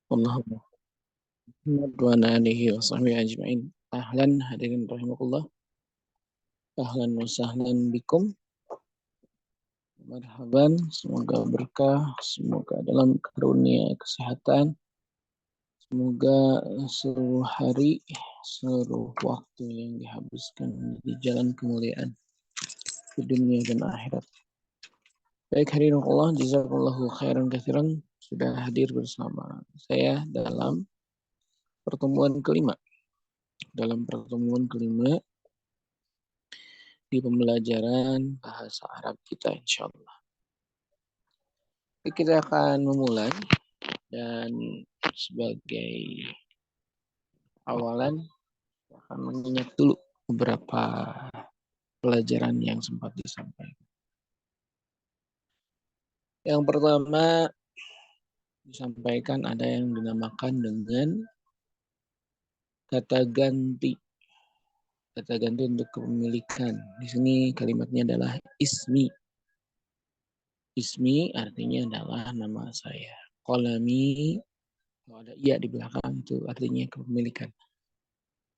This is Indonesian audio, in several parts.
Allahumma Muhammad wa ala alihi wa sahbihi ajma'in. Ahlan hadirin rahimakumullah. Ahlan wa sahlan bikum. Marhaban, semoga berkah, semoga dalam karunia kesehatan, semoga seluruh hari, seluruh waktu yang dihabiskan di jalan kemuliaan di dunia dan akhirat. Baik hadirin Allah, jazakumullahu khairan katsiran sudah hadir bersama saya dalam pertemuan kelima. Dalam pertemuan kelima di pembelajaran bahasa Arab kita insya Allah. Kita akan memulai dan sebagai awalan akan mengingat dulu beberapa pelajaran yang sempat disampaikan. Yang pertama disampaikan ada yang dinamakan dengan kata ganti. Kata ganti untuk kepemilikan. Di sini kalimatnya adalah ismi. Ismi artinya adalah nama saya. Qalami, kalau ada iya di belakang itu artinya kepemilikan.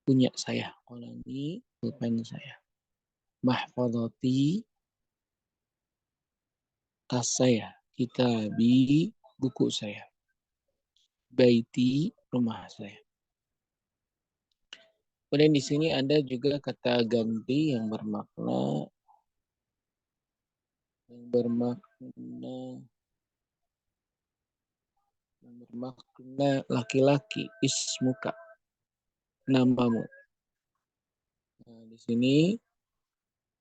Punya saya. Qalami, pulpen saya. Mahfadhati, tas saya. Kitabi, buku saya. Baiti, rumah saya. Kemudian di sini ada juga kata ganti yang bermakna laki-laki, ismuka, namamu. Nah, di sini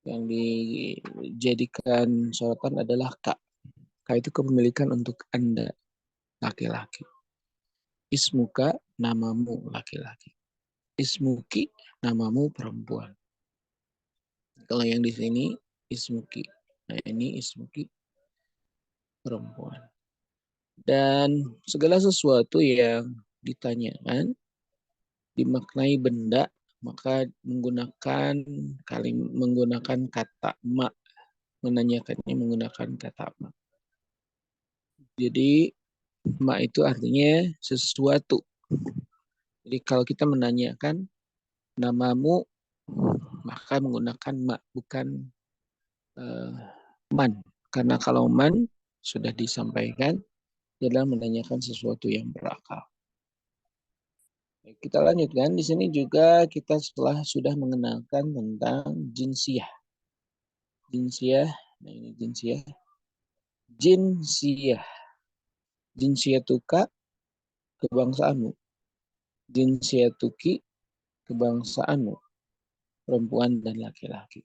yang dijadikan sorotan adalah kak. Kak itu kepemilikan untuk Anda, laki-laki. Ismuka, namamu, laki-laki. Ismuki, namamu, perempuan. Kalau yang di sini, ismuki. Nah, ini ismuki, perempuan. Dan segala sesuatu yang ditanyakan, dimaknai benda, maka menggunakan kata ma. Menanyakannya menggunakan kata ma. Jadi, ma itu artinya sesuatu. Jadi kalau kita menanyakan namamu, maka menggunakan ma, bukan man. Karena kalau man sudah disampaikan adalah menanyakan sesuatu yang berakal. Kita lanjutkan. Di sini juga kita sudah mengenalkan tentang jinsiyah. Jinsiyah, nah ini jinsiyah. Jinsiyah. Jinsiyatuka, kebangsaanmu. Jinsiyatuki, kebangsaanmu. Perempuan dan laki-laki.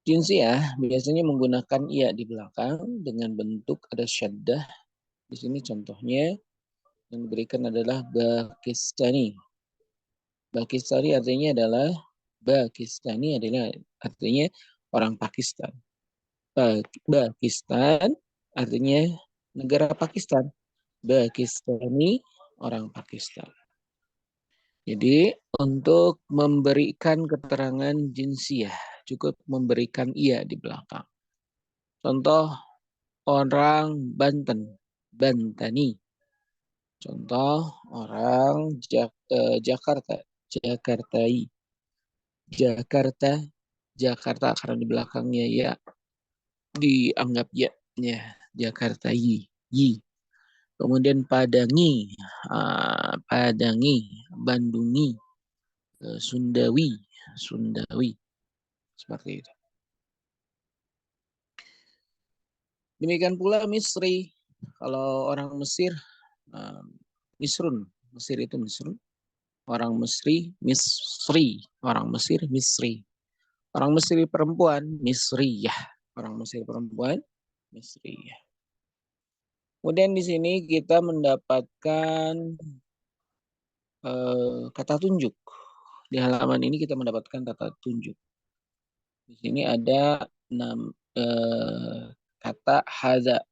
Jinsiyah biasanya menggunakan iya di belakang dengan bentuk ada syaddah. Di sini contohnya yang diberikan adalah Pakistani. Pakistani artinya adalah artinya orang Pakistan. Pakistan artinya negara Pakistan. Pakistani orang Pakistan. Jadi untuk memberikan keterangan jinsiyah cukup memberikan iya di belakang. Contoh orang Banten, Bantani. Contoh orang Jakarta, Jakartai. Jakarta karena di belakangnya ya dianggap ya Jakartai. Kemudian Padangi, Bandungi, Sundawi, seperti itu. Demikian pula Misri, kalau orang Mesir, Misrun, Mesir itu Misrun. Orang Mesri, orang Mesir, Misri. Orang Mesir perempuan, Misriyah. Orang Mesir perempuan, Misriyah. Kemudian di sini kita mendapatkan kata tunjuk. Di halaman ini kita mendapatkan kata tunjuk. Di sini ada kata hadza.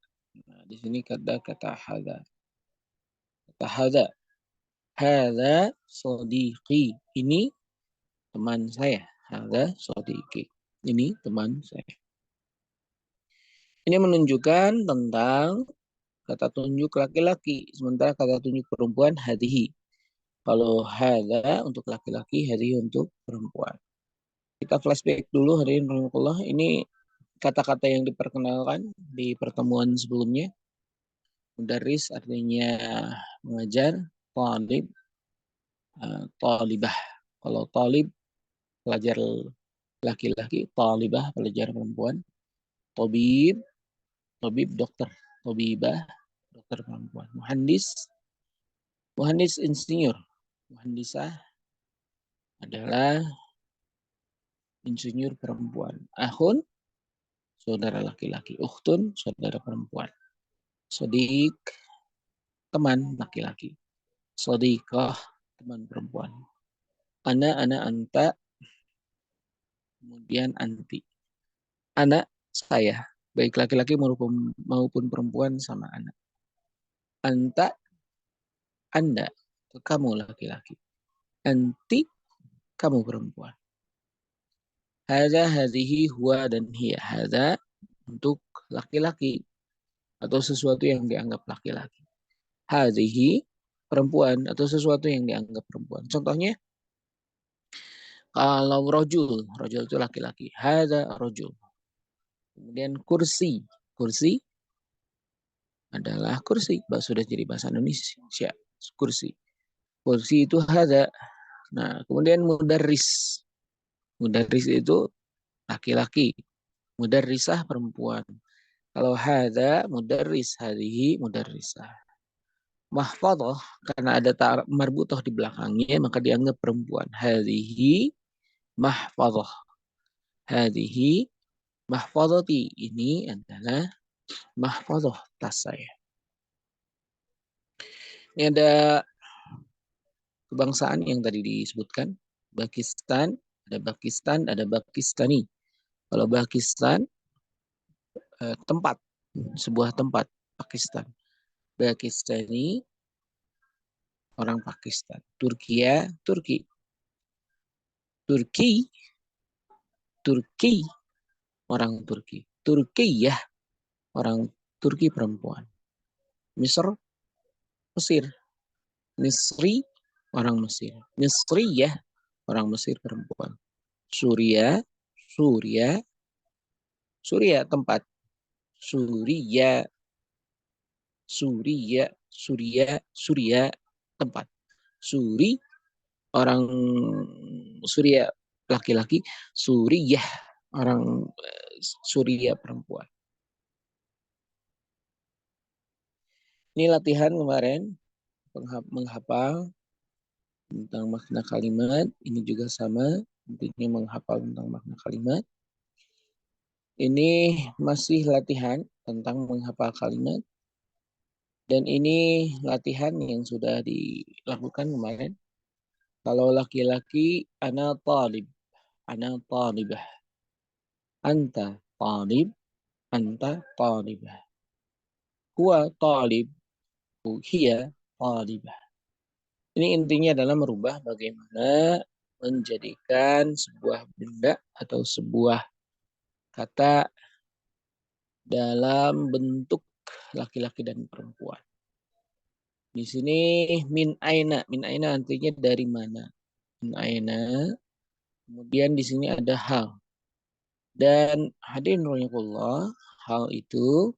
Nah, di sini kata hadza. Kata hadza. Hadza sadiqi. Ini teman saya. Hadza sadiqi. Ini teman saya. Ini menunjukkan tentang kata tunjuk laki-laki, sementara kata tunjuk perempuan hadhihi. Kalau hadza untuk laki-laki, hadhihi untuk perempuan. Kita flashback dulu hadirin rahimakumullah. Ini kata-kata yang diperkenalkan di pertemuan sebelumnya. Mudarris artinya mengajar, talib, talibah. Kalau talib pelajar laki-laki, talibah pelajar perempuan, tabib, tabib dokter, tabibah dokter perempuan, muhandis, muhandis insinyur, muhandisah adalah insinyur perempuan, ahun saudara laki-laki, ukhtun saudara perempuan, sodik teman laki-laki, sodikah teman perempuan, ana anta, kemudian anti, anak saya, baik laki-laki maupun perempuan sama anak. Anta, anda, kamu laki-laki. Anti, kamu perempuan. Hadza, hadhihi, huwa, dan hiya. Hadza untuk laki-laki atau sesuatu yang dianggap laki-laki. Hadhihi, perempuan atau sesuatu yang dianggap perempuan. Contohnya, kalau rojul, rojul itu laki-laki. Hadza rojul. Kemudian kursi, kursi adalah kursi. Sudah jadi bahasa Indonesia. Kursi. Kursi itu hadza. Nah, kemudian mudarris. Mudarris itu laki-laki. Mudarrisah perempuan. Kalau hadza mudarris, hadhihi mudarrisah. Mahfadhah karena ada marbutoh di belakangnya maka dianggap perempuan. Hadhihi mahfadhah. Hadhihi mahfadhati. Ini adalah mahfadhah tas saya. Ini ada kebangsaan yang tadi disebutkan. Pakistan, ada Pakistani. Kalau Pakistan tempat, sebuah tempat, Pakistan. Pakistani, orang Pakistan. Turkiya, Turki. Turki, Turki, orang Turki. Turkiyah, orang Turki perempuan. Misr, Mesir. Misri, orang Mesir. Misriyah, orang Mesir perempuan. Suria, Suria, Suria tempat. Suria, Suria, Suria, Suria tempat. Suri, orang Suria laki-laki, Suriyah, orang Suria perempuan. Ini latihan kemarin, menghafal tentang makna kalimat. Ini juga sama, intinya menghafal tentang makna kalimat. Ini masih latihan tentang menghafal kalimat. Dan ini latihan yang sudah dilakukan kemarin. Kalau laki-laki, ana talib, ana talibah. Anta talib, anta talibah. Huwa talib, hiya talibah. Ini intinya adalah merubah bagaimana menjadikan sebuah benda atau sebuah kata dalam bentuk laki-laki dan perempuan. Di sini min aina artinya dari mana? Min aina. Kemudian di sini ada hal. Dan hadirin rahimakumullah, hal itu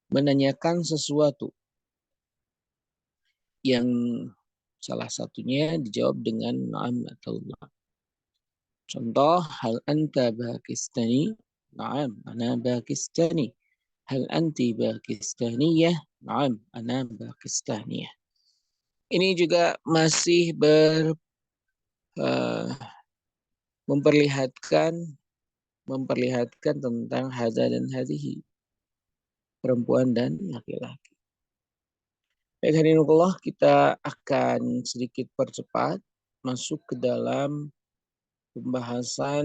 menanyakan sesuatu yang salah satunya dijawab dengan na'am atau la. Contoh, hal anta Pakistani? Na'am, ana Pakistani. Hal anti Pakistaniyah? Na'am, ana Pakistaniyah. Ini juga masih memperlihatkan tentang hadza dan hadhihi, perempuan dan laki-laki. Baik hadirin Allah, kita akan sedikit percepat masuk ke dalam pembahasan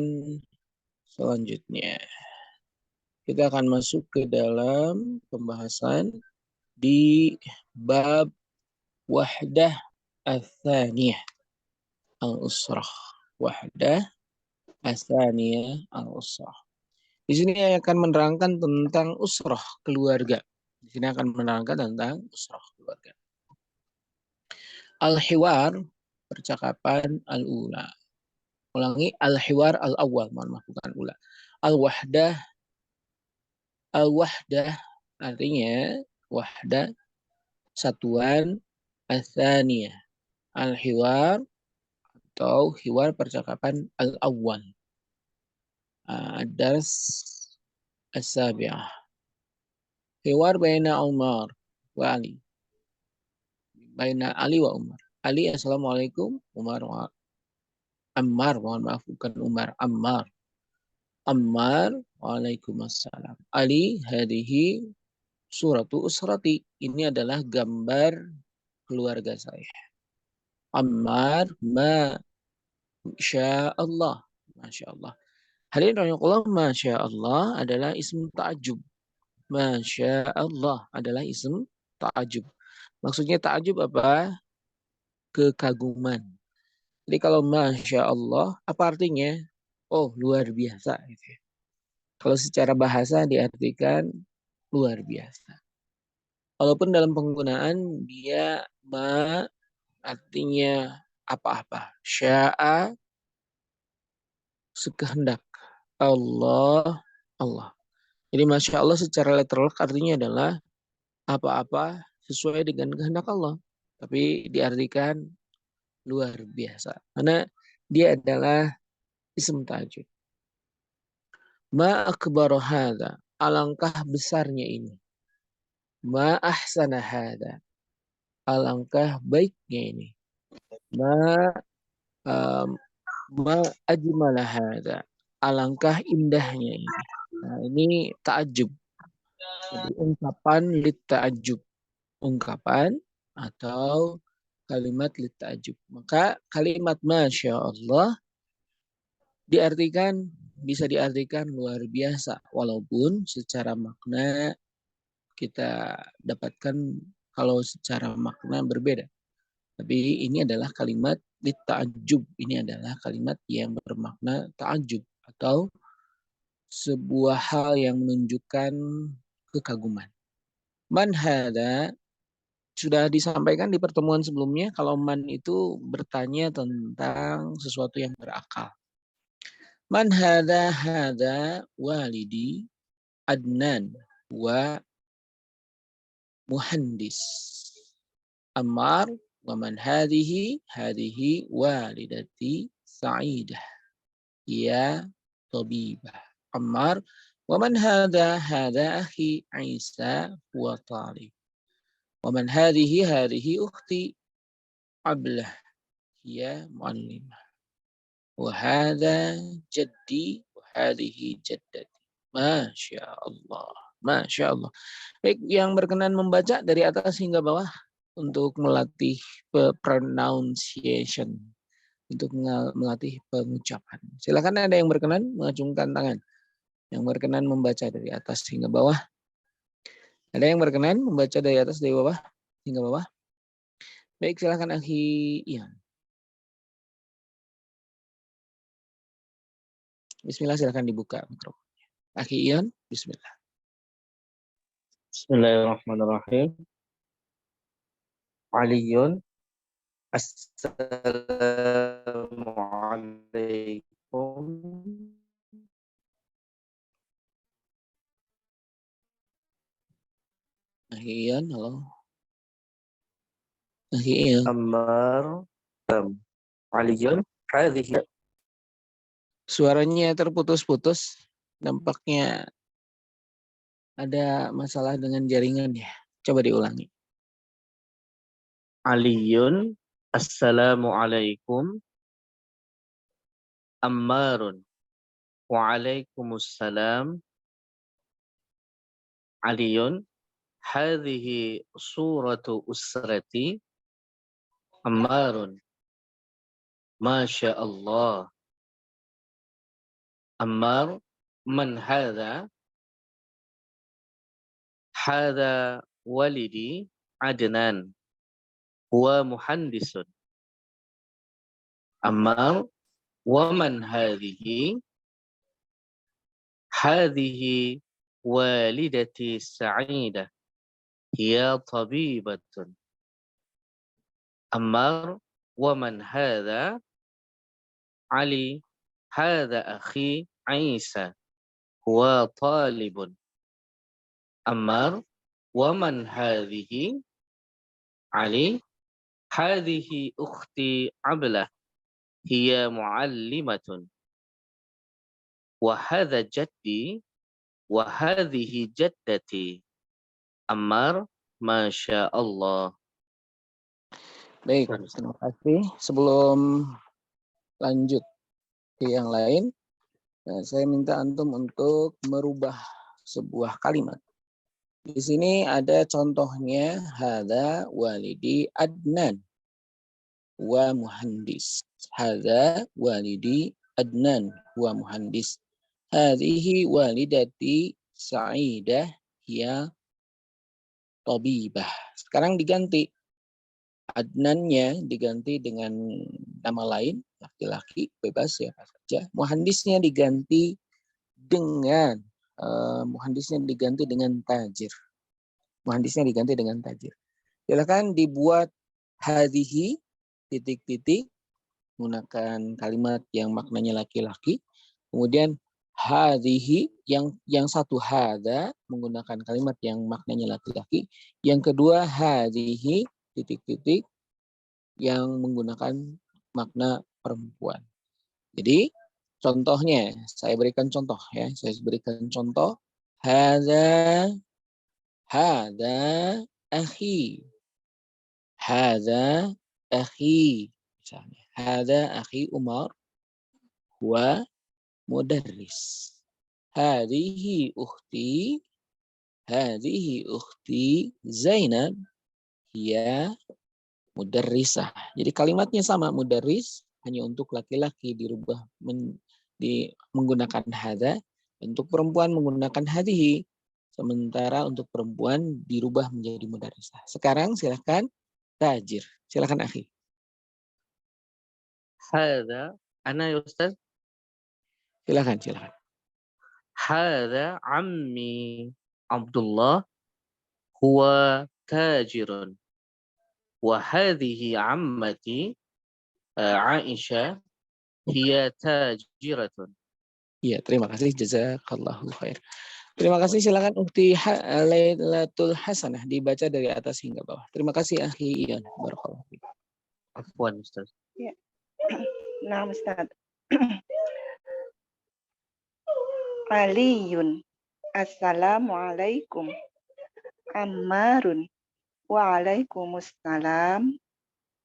selanjutnya. Kita akan masuk ke dalam pembahasan di bab wahdah ats-tsaniyah al-usrah. Wahdah ats-tsaniyah al-usrah. Di sini akan menerangkan tentang usrah, keluarga. Di sini akan menerangkan tentang usrah keluarga. Al-hiwar, percakapan al-ula. Ulangi, al-hiwar al-awwal, mohon maaf bukan ula. Al-wahdah, al-wahdah artinya wahdah satuan, al-thaniyah al-hiwar atau hiwar percakapan al-awwal. Dars as-sabi'ah. Hiwar baina Umar wa Ali. Baina Ali wa Umar. Ali, assalamualaikum. Umar wa Ammar, mohon maaf bukan Umar, Ammar. Ammar, waalaikumsalam. Ali, hadihi suratu usrati. Ini adalah gambar keluarga saya. Ammar, ma sya Allah. Masya Allah. Hadirin rahimakumullah, Masya Allah adalah ism ta'ajub. Masya Allah adalah ism ta'ajub. Maksudnya ta'ajub apa? Kekaguman. Jadi kalau Masya Allah, apa artinya? Oh, luar biasa. Kalau secara bahasa diartikan luar biasa. Walaupun dalam penggunaan dia ma artinya apa-apa. Sya'a sekehendak. Allah, Allah. Jadi Masya Allah secara literal artinya adalah apa-apa sesuai dengan kehendak Allah. Tapi diartikan luar biasa. Karena dia adalah ism ta'ajub. Ma akbar hadha. Alangkah besarnya ini. Ma ahsana hadha. Alangkah baiknya ini. Um, ma ajmala hadha. Alangkah indahnya ini. Nah, ini ta'ajub. Jadi ungkapan lit ta'ajub. Ungkapan atau kalimat lit ta'ajub. Maka kalimat Masya Allah bisa diartikan luar biasa. Walaupun secara makna kita dapatkan kalau secara makna berbeda. Tapi ini adalah kalimat ta'ajub. Ini adalah kalimat yang bermakna ta'ajub atau sebuah hal yang menunjukkan kekaguman. Man hada sudah disampaikan di pertemuan sebelumnya kalau man itu bertanya tentang sesuatu yang berakal. Man hada walidi Adnan wa muhandis. Ammar wa man hadihi walidati Sa'idah ya tabibah. Ammar wa man hada akhi Isa wa Talib. Wa man hadihi ukhti Ablah ya muallimah. Wa hadha jaddi wa hadihi jaddati. Masya Allah. Masya Allah. Baik, yang berkenan membaca dari atas hingga bawah untuk melatih pronunciation, untuk melatih pengucapan. Silakan ada yang berkenan mengacungkan tangan. Yang berkenan membaca dari atas hingga bawah. Ada yang berkenan membaca dari atas dari bawah hingga bawah. Baik, silakan Akhi Ian. Bismillah, silakan dibuka mikrofonnya. Akhi Ian, bismillah. Bismillahirrahmanirrahim. Aliyun. Assalamualaikum. Akhi Ian, halo. Akhi Ian. Ammar. Aliyun. Hadhihi. Suaranya terputus-putus. Nampaknya ada masalah dengan jaringan ya. Coba diulangi. Aliyun. Assalamualaikum. Ammarun. Waalaikumsalam. Aliyun. Hadhihi suratu usrati. Ammarun. Masya Allah. Ammar. Man hadha? Hadha walidi Adnan. Huwa muhandisun. Ammar. Waman hadhihi? Hadhihi walidati Sa'idah hiya tabibatun. Ammar, wa man hadha? Ali, hadha akhi Isa, huwa talibun. Ammar, wa man hadhihi? Ali, hadhihi ukhti Ablah, hiya muallimatun. Wa hadha jaddi, wa hadhihi jaddati. Ammar, masya Allah. Baik, terima kasih. Sebelum lanjut ke yang lain, saya minta antum untuk merubah sebuah kalimat. Di sini ada contohnya, hadza walidi Adnan wa muhandis. Hadza walidi Adnan wa muhandis. Hadhihi walidati Sa'idah hiya tabibah. Sekarang diganti. Adnannya diganti dengan nama lain, laki-laki, bebas siapa saja. Muhandisnya diganti dengan tajir. Muhandisnya diganti dengan tajir. Silakan dibuat hadhihi titik-titik menggunakan kalimat yang maknanya laki-laki. Kemudian hadhihi yang satu hadza menggunakan kalimat yang maknanya laki-laki. Yang kedua hadhihi titik-titik yang menggunakan makna perempuan. Jadi contohnya, saya berikan contoh ya. Saya berikan contoh. Hadza akhi. Hadza akhi. Misalnya, hadza akhi Umar huwa mudarris. Hadhihi ukhti Zainab hiya mudarrisah. Jadi kalimatnya sama, mudarris hanya untuk laki-laki dirubah menggunakan hadza, untuk perempuan menggunakan hadhihi. Sementara untuk perempuan dirubah menjadi mudarrisah. Sekarang silakan tajir. Silakan akhi. Hadza, ana ya Ustaz. Silakan. Hadza ammi Abdullah huwa tajirun. Wa hadhihi ammati Aisyah hiya tajiratun. Iya, terima kasih. Jazakallahu khair. Terima kasih. Silakan Ukti Lailatul Hasanah dibaca dari atas hingga bawah. Terima kasih akhi Ian. Barakallahu fiik. Afwan Ustaz. Ya. Nah, Ustaz. Aliyun. Assalamualaikum. Ammarun. Waalaikumsalam.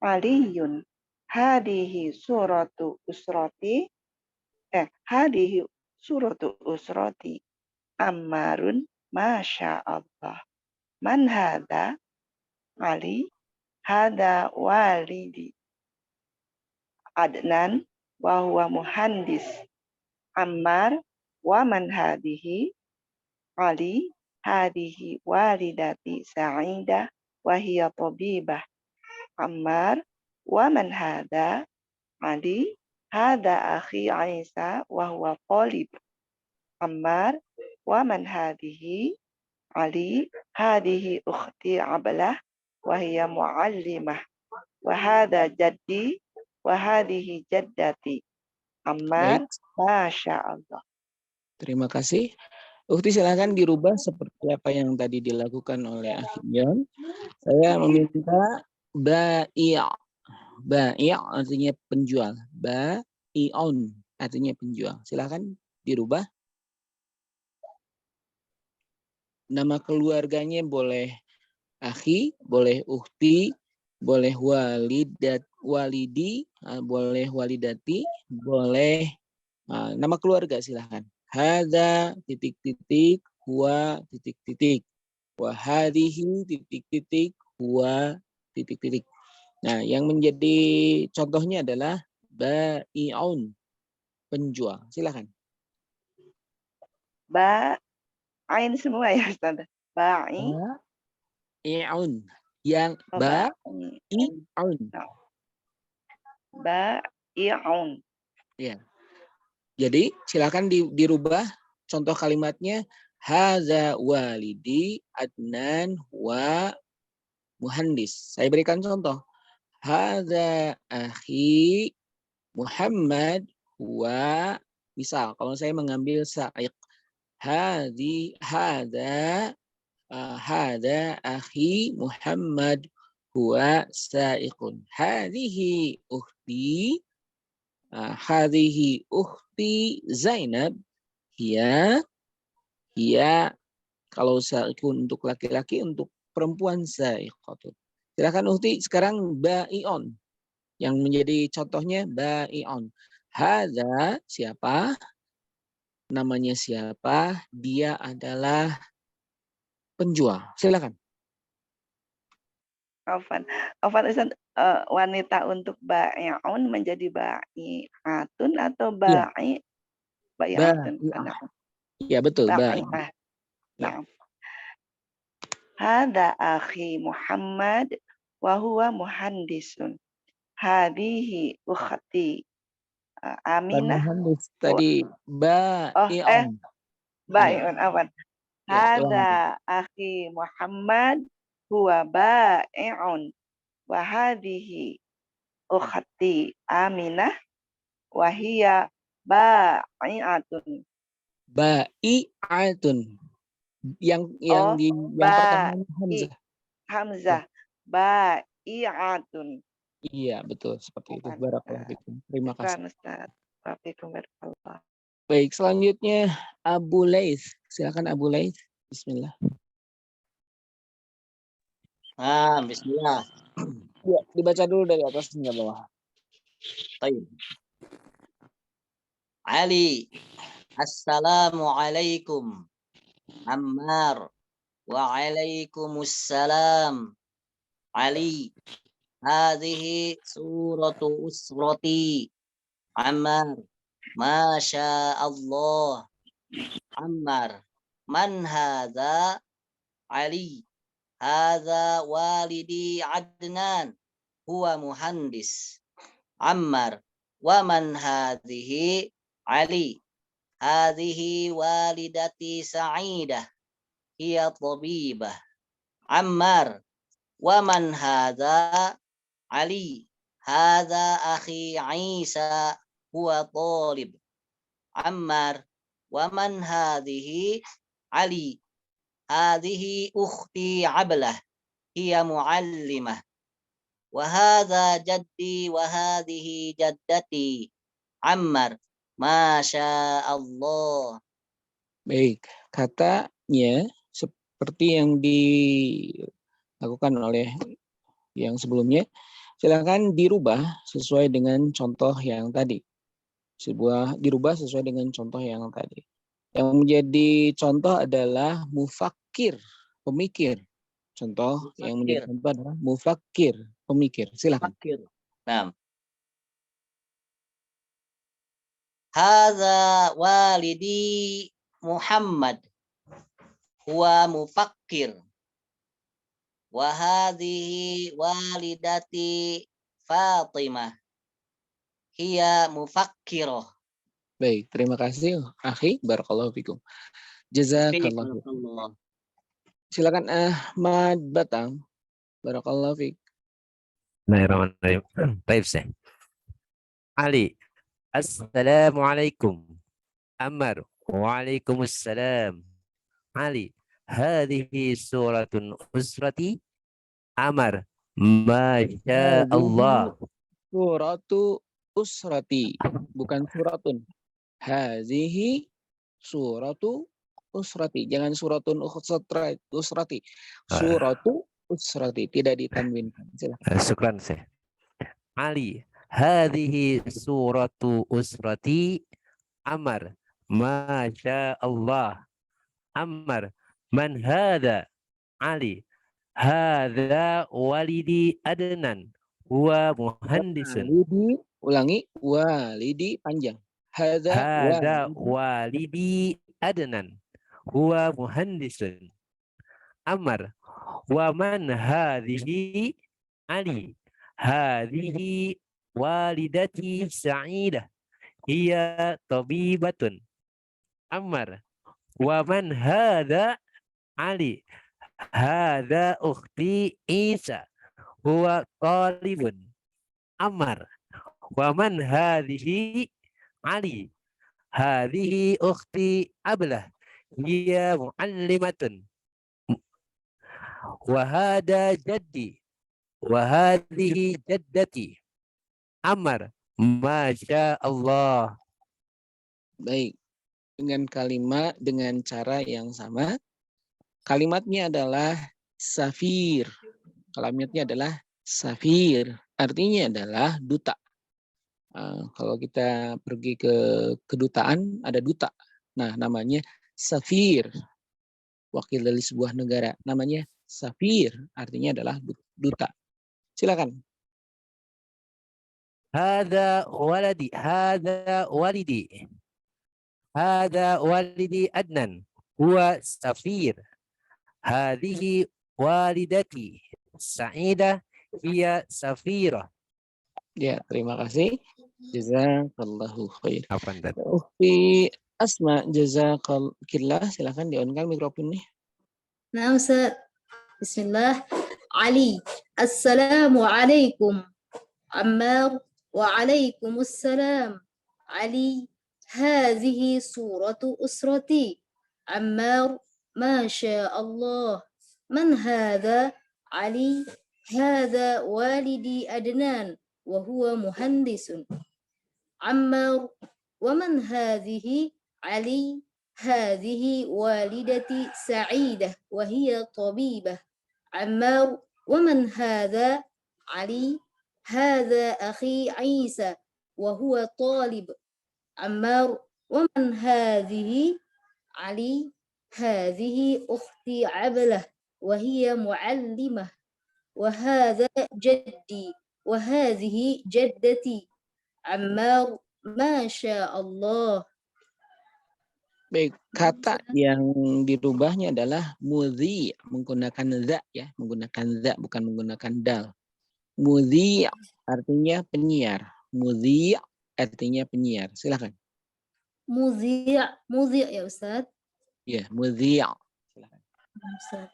Aliyun. Hadihi suratu usrati. Hadihi suratu usrati. Ammarun. Masya Allah. Man hadha? Ali. Hadha walidi Adnan. Wa huwa muhandis. Ammar. Wa man hadihi? Ali. Hadihi walidati Sa'idah wa hiya tabibah. Ammar. Wa man hadha? Ali. Hadha akhi Isa wa huwa talib. Ammar. Wa man hadihi? Ali. Hadihi ukhti Ablah wa hiya muallimah. Wa hadha jaddi wa hadihi jaddati. Ammar. Masya Allah. Terima kasih. Ukti silakan dirubah seperti apa yang tadi dilakukan oleh Akhiyon. Saya meminta ba'i'. Ba'i' artinya penjual. Ba'i'un artinya penjual. Silakan dirubah. Nama keluarganya boleh akhi, boleh ukti, boleh walidi, boleh walidati, boleh nama keluarga silakan. Hadza titik-titik huwa titik-titik. Wa hadhihi titik-titik huwa titik-titik. Nah, yang menjadi contohnya adalah ba'i'un, penjual. Silakan. Ba'in semua ya Ustaz. Ba'i'un. Yang ba'i'un. Ba'i'un. Ya. Jadi silakan dirubah contoh kalimatnya Hadza walidi Adnan wa muhandis. Saya berikan contoh. Hadza akhi Muhammad wa, misal kalau saya mengambil sa'iq, hadza akhi Muhammad huwa sa'iqun. Hadhihi ukhti Zainab hiya kalau sa'iqun untuk laki-laki, untuk perempuan sa'iqatun. Silakan ukhti sekarang ba'ion. Yang menjadi contohnya ba'ion. Hadza siapa? Namanya siapa? Dia adalah penjual. Silakan. Afwan. Ustaz, wanita untuk ba'i'un menjadi ba'i'atun atau Iya. ba'i'atun? Iya betul. Ba'i'ah. Ya. Nah. Hadza akhi Muhammad wa huwa muhandisun. Hadhihi ukhti Aminah. Muhandis tadi ba'i'on. Ba'i'un, afwan. Ya, Hadza akhi Muhammad huwa ba'i'un wa hadhihi ukhti Aminah wa hiya ba'i'atun. Ba'i'atun. Yang pertama hamzah. Hamzah. Ba'i'atun. Iya, betul seperti itu. Barakallahu fikum. Terima kasih. Baik, selanjutnya Abu Laits. Silakan Abu Laits. Bismillah. Bismillah. Ya, dibaca dulu dari atas hingga bawah. Baik. Ali. Assalamualaikum. Ammar. Waalaikumsalam. Ali. Hadhihi suratu usrati. Ammar. Masya Allah. Ammar. Man hadha? Ali. Hadha walidi Adnan. Huwa muhandis. Ammar. Wa man hadhihi? Ali. Hadhihi walidati Sa'idah. Hiya tabibah. Ammar. Wa man hadha? Ali. Hadha akhi Isa. Huwa talib. Ammar. Wa man hadhihi? Ali. Hadhihi ukhti Ablah. Hiya muallimah. Wa hadha jaddi wa hadhihi jaddati. Ammar. Masya Allah. Baik, katanya seperti yang dilakukan oleh yang sebelumnya. Silakan dirubah sesuai dengan contoh yang tadi. Dirubah sesuai dengan contoh yang tadi. Yang menjadi contoh adalah mufakir, pemikir. Contoh mufakir. Yang menjadi contoh adalah mufakir, pemikir. Silakan. Nah. Hadza walidi Muhammad huwa mufakkir wa hadhihi walidati Fatimah hiya mufakkirah. Baik, terima kasih akhi, barakallahu fikum. Jazakallahu. Silakan Ahmad Batang, barakallahu fik. Bismillahirrahmanirrahim. Baik, Syekh. Ali. Assalamualaikum. Ammar. Waalaikumsalam. Ali. Hadhihi suratun usrati. Ammar. Masya Allah. Suratu usrati. Bukan suratun. Hadhihi suratu usrati. Jangan suratun usrati. Suratu usrati. Tidak ditanwinkan. Silakan. Syukran, Syekh. Ali. Hadhihi suratu usrati. Ammar. Masya Allah. Ammar. Man hadha? Ali. Hadha walidi Adnan. Huwa muhandisun. Ulangi. Walidi panjang. Hadha walidi Adnan. Huwa muhandisun. Ammar. Wa man hadhihi? Ali. Hadhihi walidati Sa'idah. Hiya tabibatun. Ammar. Wa man hadza Ali. Hadza ukhti Isa. Huwa talibun. Ammar. Wa man hadhihi Ali. Hadhihi ukhti Ablah. Hiya muallimatun. Wa hada jaddi. Wa hadhihi jaddati. Ammar. Masya Allah. Baik. Dengan kalimat dengan cara yang sama. Kalimatnya adalah safir. Kalimatnya adalah safir. Artinya adalah duta. Kalau kita pergi ke kedutaan ada duta. Nah, namanya safir. Wakil dari sebuah negara. Namanya safir. Artinya adalah duta. Silakan. Hada waladi. Hada walidi. Hada walidi Adnan. Huwa safir. Hadihi walidati. Sa'idah. Hiya safirah. Ya, terima kasih. Jazakallahu khair. Apa anda? Ukhti Asma, jazakallah. Silakan di-on-kan mikrofonnya. Nah, Ustaz. Bismillah. Ali. Assalamualaikum. Ammar. Waalaikumsalam. Ali. هذه صورة أسرتي. عمار. ما شاء الله. من هذا؟ علي. هذا والدي أدنان وهو مهندس. عمار. ومن هذه؟ علي. هذه والدتي سعيدة وهي طبيبة. عمار. ومن هذا؟ علي. هذا أخي عيسى وهو طالب. عمار. ومن هذه؟ علي. هذه أختي عبلة وهي معلمة. وهذا جدي وهذه جدتي. عمار. ما شاء الله. Baik, kata yang dirubahnya adalah mudhi, menggunakan za ya, menggunakan za bukan menggunakan dal. Mudhi artinya penyiar, mudhi artinya penyiar. Silakan. مذيع يا أستاذ. Ya, mudhi. Silakan. أستاذ.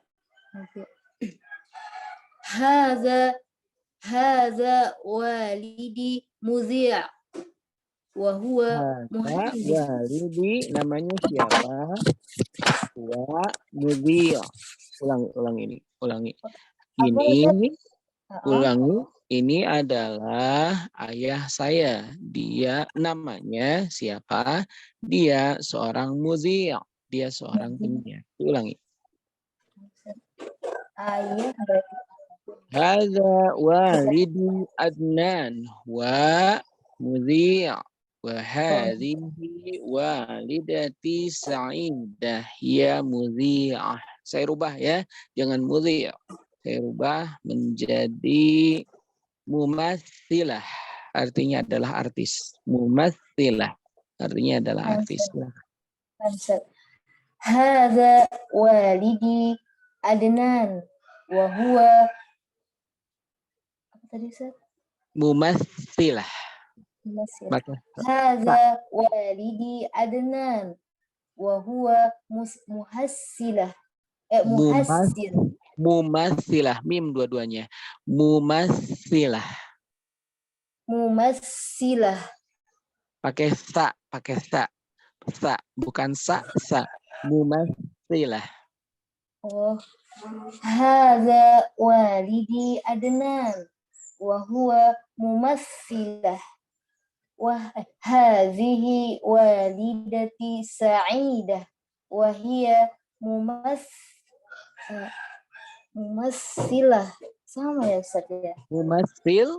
مذيع. هذا والدي مذيع وهو مهندس. Walidi namanya siapa? Wa mudhi. Ulangi. Ini adalah ayah saya. Dia namanya siapa? Dia seorang mudhi'. Dia seorang penyiar. Ulangi. Ayah. Hadza walidi Adnan wa mudhi'. Wa hadhihi walidati Sa'idah ya mudhi'ah. Saya rubah ya, jangan mudhi'. Saya rubah menjadi mumatsilah. Artinya adalah artis. Mumatsilah. Artinya adalah artis. Hadza walidi Adnan wa huwa apa tadi Ustaz? Mumatsilah. Hadza walidi Adnan wa huwa muhassilah. Muhassir. Mumatsilah, mim dua-duanya. Mumatsilah. Mumassilah. Pakai sa. Sa, bukan sa. Mumatsilah. Oh. Hadza walidi Adnan wa huwa mumassilah. Wa hadhihi walidati Sa'idah wa hiya mumassilah. Sama ya Ustaz ya? Mumassil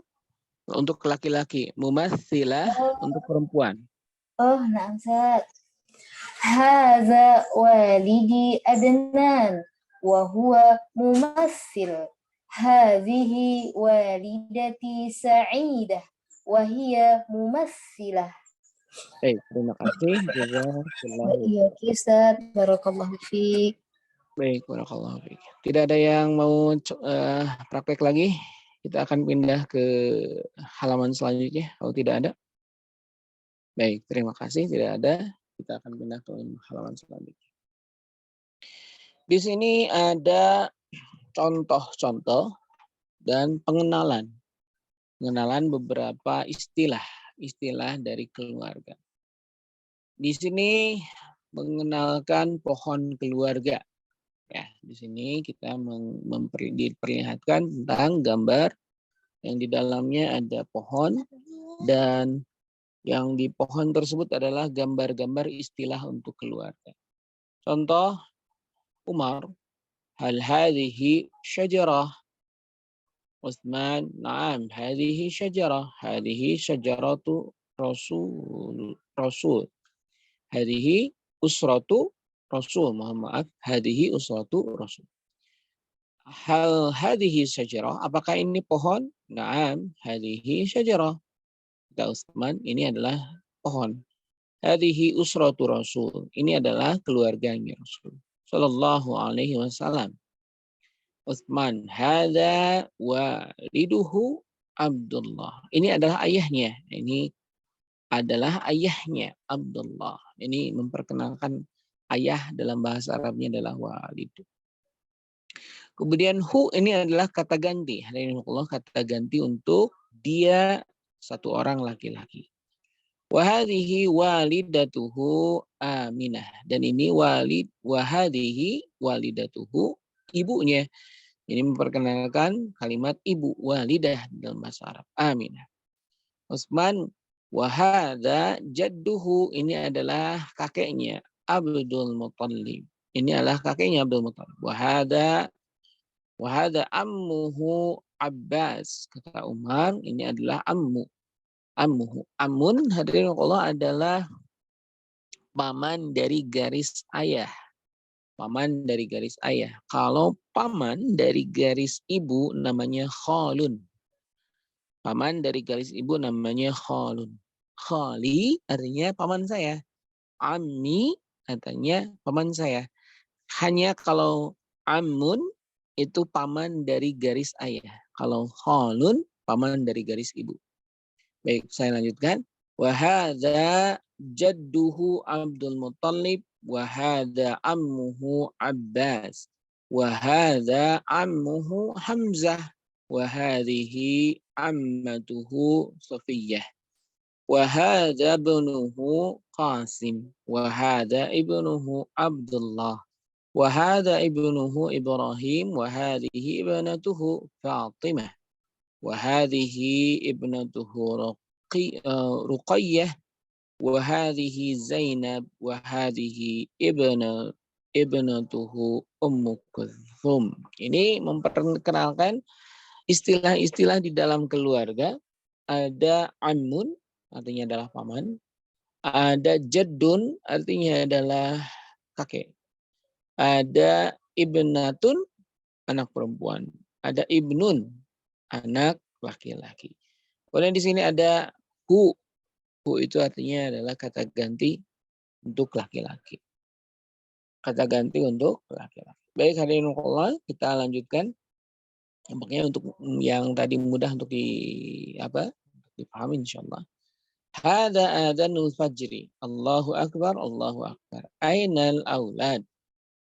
untuk laki-laki, mumassilah untuk perempuan. Oh, nah Ustaz. Hadza walidi Adnan wa huwa mumassil. Hadhihi walidati Sa'idah wa hiya mumassilah. Baik, terima kasih. Iya, Ustaz. Barakallahu fiik. Baik, barakallahu fiik. Tidak ada yang mau praktek lagi? Kita akan pindah ke halaman selanjutnya kalau tidak ada. Baik, terima kasih. Tidak ada. Kita akan pindah ke halaman selanjutnya. Di sini ada contoh-contoh dan pengenalan beberapa istilah dari keluarga. Di sini mengenalkan pohon keluarga. Ya, di sini kita diperlihatkan tentang gambar yang di dalamnya ada pohon dan yang di pohon tersebut adalah gambar-gambar istilah untuk keluarga. Contoh Umar, hal hadhihi syajarah. Utsman, na'am, hadhihi syajarah. Hadhihi syajaratu rasul. Hadhihi usratu rasul. Mohon maaf, hadhihi usratu rasul. Hal hadhihi syajarah, apakah ini pohon? Na'am, hadhihi syajarah. Kata Utsman, ini adalah pohon. Hadhihi usratu rasul. Ini adalah keluarganya Rasul sallallahu alaihi wasallam. Utsman, hadza waliduhu Abdullah. Ini adalah ayahnya. Ini adalah ayahnya Abdullah. Ini memperkenalkan ayah dalam bahasa Arabnya adalah walid. Kemudian hu ini adalah kata ganti. Allah kata ganti untuk dia satu orang laki-laki. Wa hadhihi walidatuhu Aminah. Dan ini wa hadhihi walidatuhu, ibunya. Ini memperkenalkan kalimat ibu, walidah dalam bahasa Arab. Aminah. Utsman, wa hadza jadduhu, ini adalah kakeknya Abdul Muttalib. Ini adalah kakeknya Abdul Muttalib. Wa hadza ammuhu Abbas. Kata Umar, ini adalah ammuhu. Amun, hadirin Allah, adalah paman dari garis ayah. Paman dari garis ayah. Kalau paman dari garis ibu namanya khalun. Paman dari garis ibu namanya khalun. Khali artinya paman saya. Ammi artinya paman saya. Hanya kalau amun itu paman dari garis ayah. Kalau khalun paman dari garis ibu. Baik, saya lanjutkan. Wa hadza jadduhu Abdul Muttalib wa hadza ammuhu Abbas wa hadza ammuhu Hamzah wa hadhihi ammatuhu Safiyah wa hadza ibnuhu Qasim wa hadza ibnuhu Abdullah wa hadza ibnuhu Ibrahim wa hadhihi ibnatuhu Fatimah wa hadhihi ibnatuhu Ruqayyah wa hadhihi Zainab wa hadhihi ibnatuhu Ummu Kulthum. Ini memperkenalkan istilah-istilah di dalam keluarga. Ada ammun, artinya adalah paman. Ada jaddun, artinya adalah kakek. Ada ibnatun, anak perempuan. Ada ibnun, anak laki-laki. Kemudian di sini ada hu. Hu itu artinya adalah kata ganti untuk laki-laki. Kata ganti untuk laki-laki. Baik, hadirin Allah, kita lanjutkan. Nampaknya untuk yang tadi mudah untuk dipahami insyaallah. Hada adhanul fajri. Allahu akbar, Allahu akbar. Ainal aulad?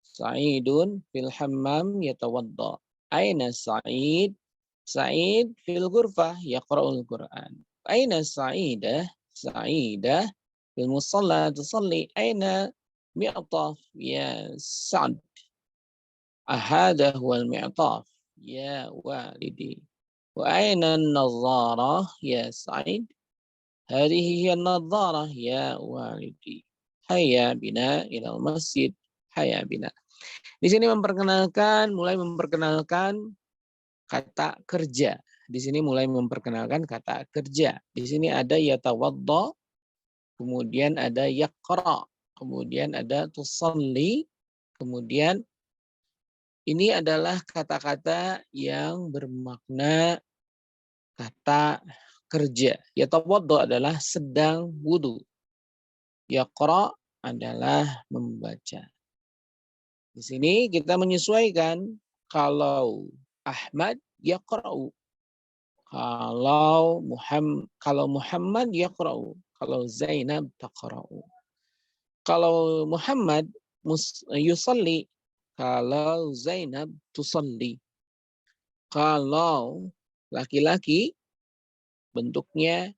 Sa'idun fil hammam yatawadda. Aina Sa'id? Sa'id fil ghurfah yaqra'ul Qur'an. Aina Sa'idah? Sa'idah fil musalla tusalli. Aina mi'taf ya Sa'd? Ahada huwal mi'taf ya walidi. Wa aina an-nadharah ya Sa'id? Hadhihi hiya an-nadharah ya walidi. Hayya bina ilal masjid. Hayya bina. Di sini mulai memperkenalkan kata kerja. Di sini mulai memperkenalkan kata kerja. Di sini ada yatawadda, kemudian ada yaqra, kemudian ada tusalli, kemudian ini adalah kata-kata yang bermakna kata kerja. Yatawadda adalah sedang wudu. Yaqra adalah membaca. Di sini kita menyesuaikan kalau Ahmad yaqra'u. Kalau Muhammad yaqra'u, kalau Zainab taqra'u. Kalau Muhammad yusalli, Kalau Zainab tusalli. Kalau laki-laki bentuknya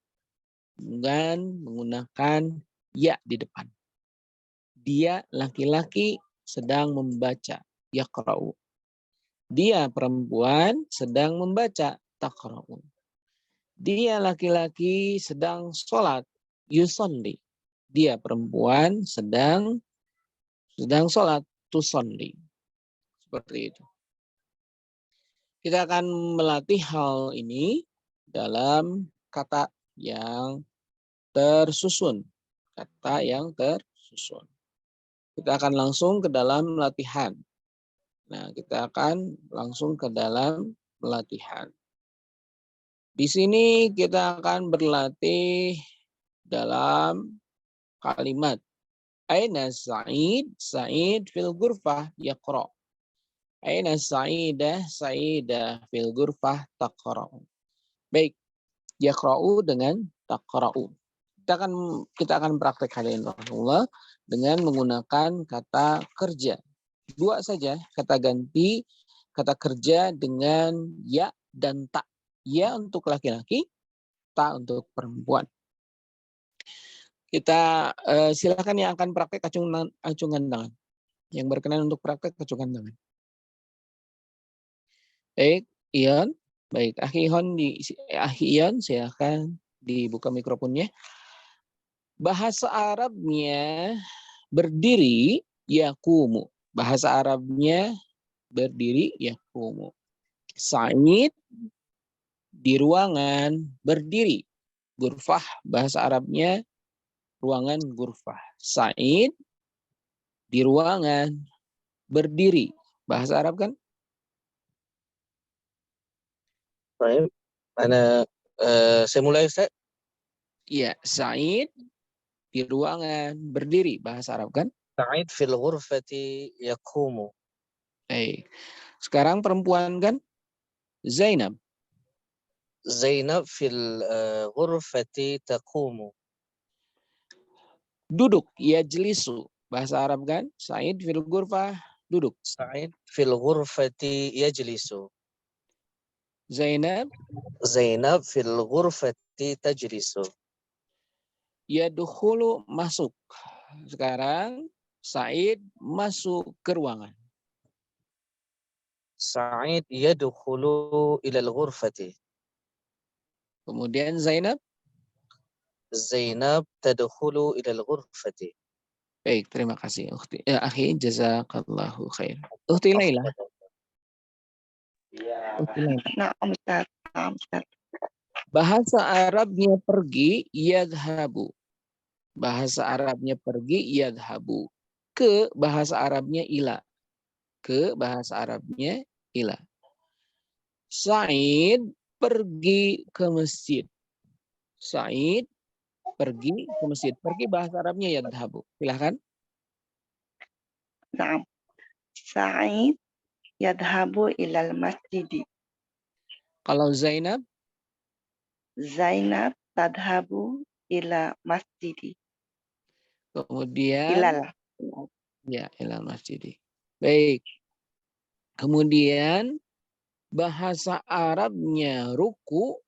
dengan menggunakan ya di depan. Dia laki-laki sedang membaca, yaqra'u. Dia perempuan sedang membaca, taqra'u. Dia laki-laki sedang sholat, yusalli. Dia perempuan sedang sholat, tusalli. Seperti itu. Kita akan melatih hal ini dalam kata yang tersusun. Kata yang tersusun. Kita akan langsung ke dalam latihan. Nah, kita akan langsung ke dalam pelatihan. Di sini kita akan berlatih dalam kalimat. Aina Sa'id? Sa'id fil ghurfah yaqra'. Aina Sa'idah? Sa'idah fil ghurfah taqra'u. Baik, yaqra'u dengan taqra'u. Kita akan praktek hari ini Allah dengan menggunakan kata kerja. 2 saja kata ganti kata kerja dengan ya dan ta. Ya untuk laki-laki, ta untuk perempuan. Kita silakan yang akan praktek acungan tangan. Yang berkenan untuk praktek acungan tangan. Baik, Ion. Baik, Akhi Ion silakan dibuka mikrofonnya. Bahasa Arabnya berdiri yakumu. Bahasa Arabnya berdiri yakumu. Sa'id di ruangan berdiri. Ghurfah bahasa Arabnya ruangan ghurfah. Sa'id di ruangan berdiri. Bahasa Arab kan? Baik. Saya mulai, Ustaz. Iya, Sa'id di ruangan berdiri. Bahasa Arab kan? Sa'id fil ghurfati yaqumu. Baik. Sekarang perempuan kan? Zainab. Zainab fil ghurfati taqumu. Duduk, yajlisu. Bahasa Arab kan? Sa'id fil ghurfah, duduk. Sa'id fil ghurfati yajlisu. Zainab. Zainab fil ghurfati tajlisu. Yadkhulu, masuk. Sekarang Sa'id masuk ke ruangan. Sa'id yadkhulu ila al-ghurfati. Kemudian Zainab. Zainab tadkhulu ila al-ghurfati. Baik, terima kasih. Akhi, jazakallahu khair. Ukhti Laila. Na'am Ustaz. Na'am Ustaz. Bahasa Arabnya pergi, yadhabu. Bahasa Arabnya pergi, yadhabu. Ke bahasa Arabnya ila. Ke bahasa Arabnya ila. Sa'id pergi ke masjid. Sa'id pergi ke masjid. Pergi bahasa Arabnya yadhabu. Silahkan. Na'am. Sa'id yadhabu ilal masjidi. Kalau Zainab? Zainab tadhabu ila masjidi. Kemudian Ilal. ya, ilal masjidi. Baik. Kemudian bahasa Arabnya ruku,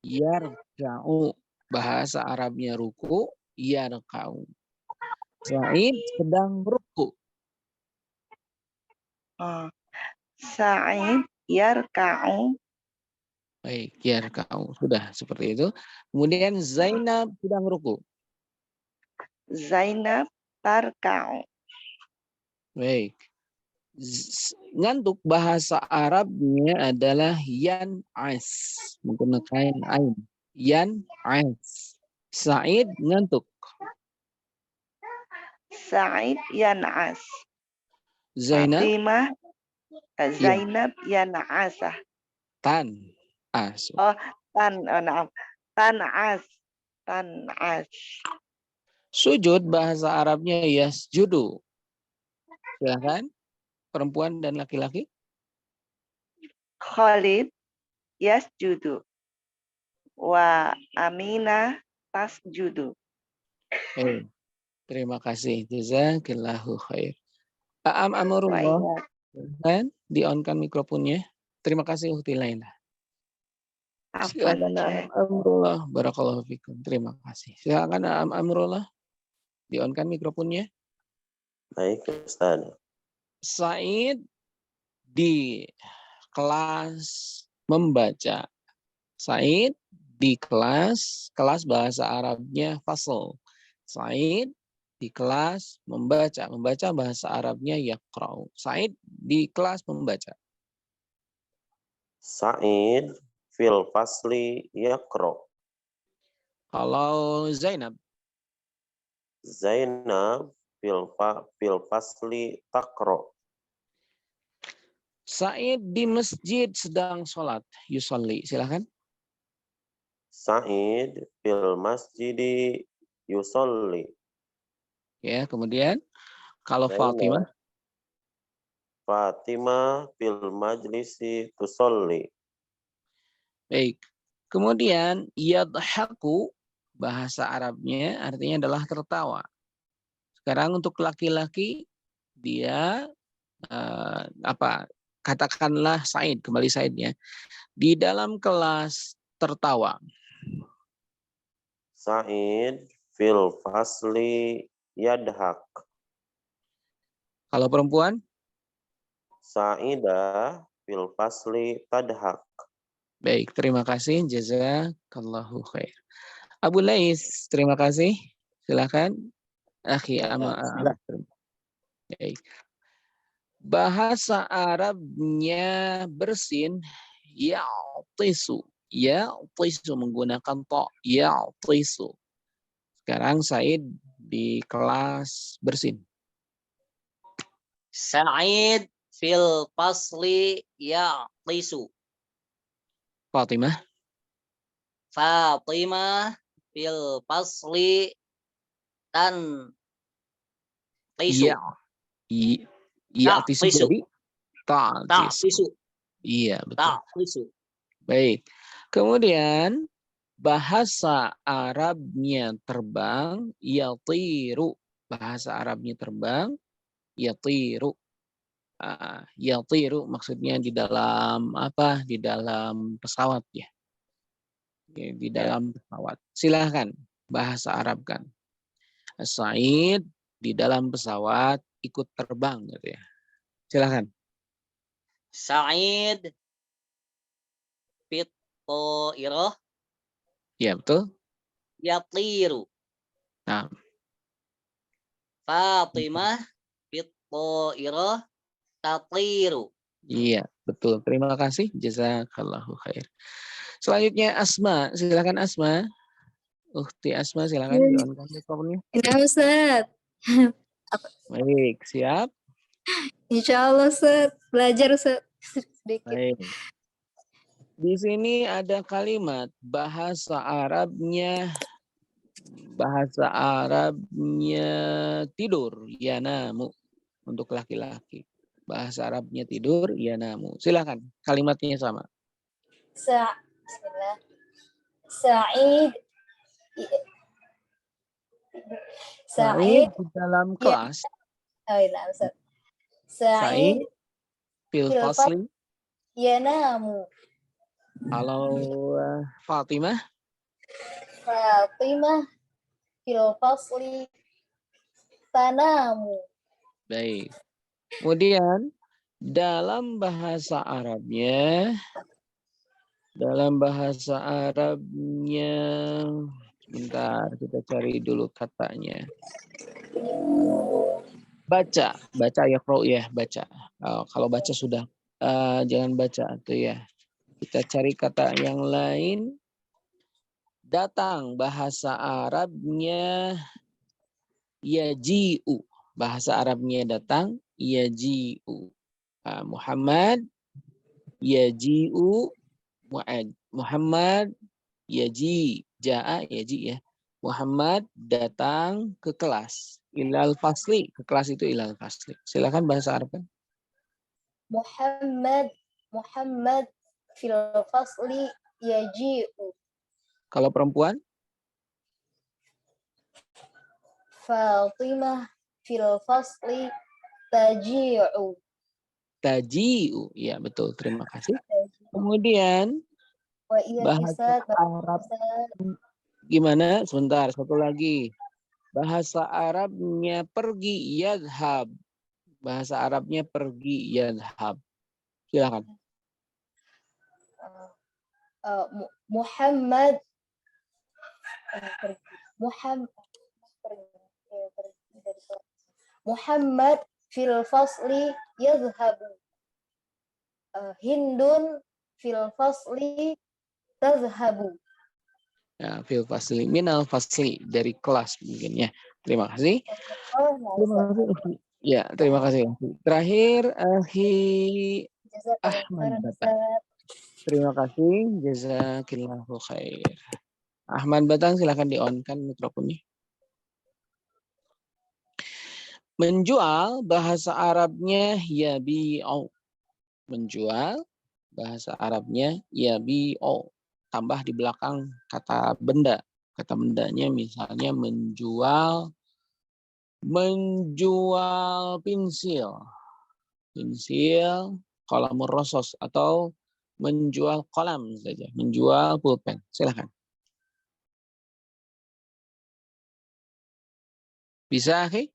yarka'u. Bahasa Arabnya ruku, yarka'u. Sa'id sedang ruku. Sa'id yarka'u. Baik, yarka'u. Sudah seperti itu. Kemudian Zainab sedang ruku. Zainab tarka'u. Baik. Ngantuk bahasa Arabnya adalah yan'as. Menggunakan ain. Yan'as. Sa'id ngantuk. Sa'id yan'as. Zainab? Fatimah Zainab yan'asah. Tan'as. Na'am. Tan'as. Tan'as. Sujud bahasa Arabnya yasjudu. Silakan. Perempuan dan laki-laki. Khalid yasjudu. Wa Aminah tasjudu. Terima kasih. Jazakillahu khair. Amrullah. Wa Kan di-on-kan mikrofonnya. Terima kasih Ukti Laila. Afwan, Silakan Syekh. Amrullah. Barakallahu fikum. Terima kasih. Silakan Amrullah. Di-on-kan mikrofonnya. Baik, Ustaz. Said di kelas membaca. Said di kelas bahasa Arabnya fasl. Said di kelas membaca bahasa Arabnya yaqra'u. Said di kelas membaca. Sa'id fil fasli yaqra. Kalau Zainab, Zainab fil fasli taqra. Said di masjid sedang sholat. Yusolli. Silakan. Sa'id fil masjidi yusolli. Ya, kemudian kalau Fatimah, Zainab Fatimah fil majlisi tusolli. baik. Kemudian yadhaku bahasa Arabnya artinya adalah tertawa. Sekarang untuk laki-laki dia katakanlah Said, kembali Saidnya. Di dalam kelas tertawa. Sa'id fil fasli yadhak. Kalau perempuan? Sa'idah fil fasli tadhak. Baik, terima kasih. Jazakallahu khair. Abu Lais, terima kasih. Silakan. Akhi Baik. Bahasa Arabnya bersin ya'tisu. Ya'tisu menggunakan ta. Ya'tisu. Sekarang Said di kelas bersin. Sa'id fil fasli ya'tisu. Fatimah. Fatimah fil fasli tan tisu. Ya'tisu jadi ta'tis. Ta'tisu. Iya, betul. Ta'tisu. Baik. Kemudian bahasa Arabnya terbang, yatiru. Bahasa Arabnya terbang, yatiru. Yatiru maksudnya di dalam apa? Di dalam pesawat ya. Di dalam pesawat. Silahkan bahasa Arab kan. Said di dalam pesawat ikut terbang gitu ya. Silahkan. Sa'id fit ta'irah Ya betul. yatiru. Nah, Fatimah fit ta'irah tatiru. iya, betul. Terima kasih. Jazakallahu khair. Selanjutnya Asma. Silakan Asma. Ukti Asma silakan di-on mikrofonnya. Ya Ustaz. Baik, siap. Insya Allah Ustaz. Belajar Ustaz. Sedikit. Baik. Di sini ada kalimat bahasa Arabnya tidur, yanamu untuk laki-laki. Bahasa Arabnya tidur, yanamu. Silakan. Kalimatnya sama. Bismillah. Sa'id. Said di dalam kelas. Oh iya Ustaz. Said Sa'id fil fil fasli. yanamu. Kalau Fatimah. Fatimah fil fasli tanamu. Baik. Kemudian dalam bahasa Arabnya sebentar kita cari dulu katanya. Baca yaqra'u ya, baca. Kalau baca sudah jangan baca tuh ya. Kita cari kata yang lain. Datang bahasa Arabnya yaji'u. Bahasa Arabnya datang yaji'u. Muhammad yaji'u. Muhammad yaji. Ja'a yaji ya. Muhammad datang ke kelas. Ilal fasli. Ke kelas itu ilal fasli. Silakan bahasa Arab kan. Muhammad fil fasli yaji'u. Kalau perempuan? Fatimah fil fasli taji'u. Taji'u. Ya, betul. Terima kasih. Kemudian Wa iya bahasa Ustaz, Arab gimana? Sebentar, satu lagi. Bahasa Arabnya pergi, yadhab. Bahasa Arabnya pergi, yadhab. Silakan. Muhammad Muhammad fil fasli yadhhabu. Hindun fil fasli tadhhabu. Ya, fil fasli, minal fasli, dari kelas mungkin ya. Terima kasih. Terima kasih. Ya, terima kasih. Terakhir, Ahmad Batang. Terima kasih. Jazakillahu khair. Ahmad Batang, silakan di-on-kan mikrofonnya. Menjual, bahasa Arabnya yabi'u. Menjual, bahasa Arabnya yabi'u. Tambah di belakang kata benda. Kata bendanya misalnya menjual pensil. Pensil, kolam rosos, atau menjual kolam saja. Menjual pulpen. Silakan. Bisa, Ki?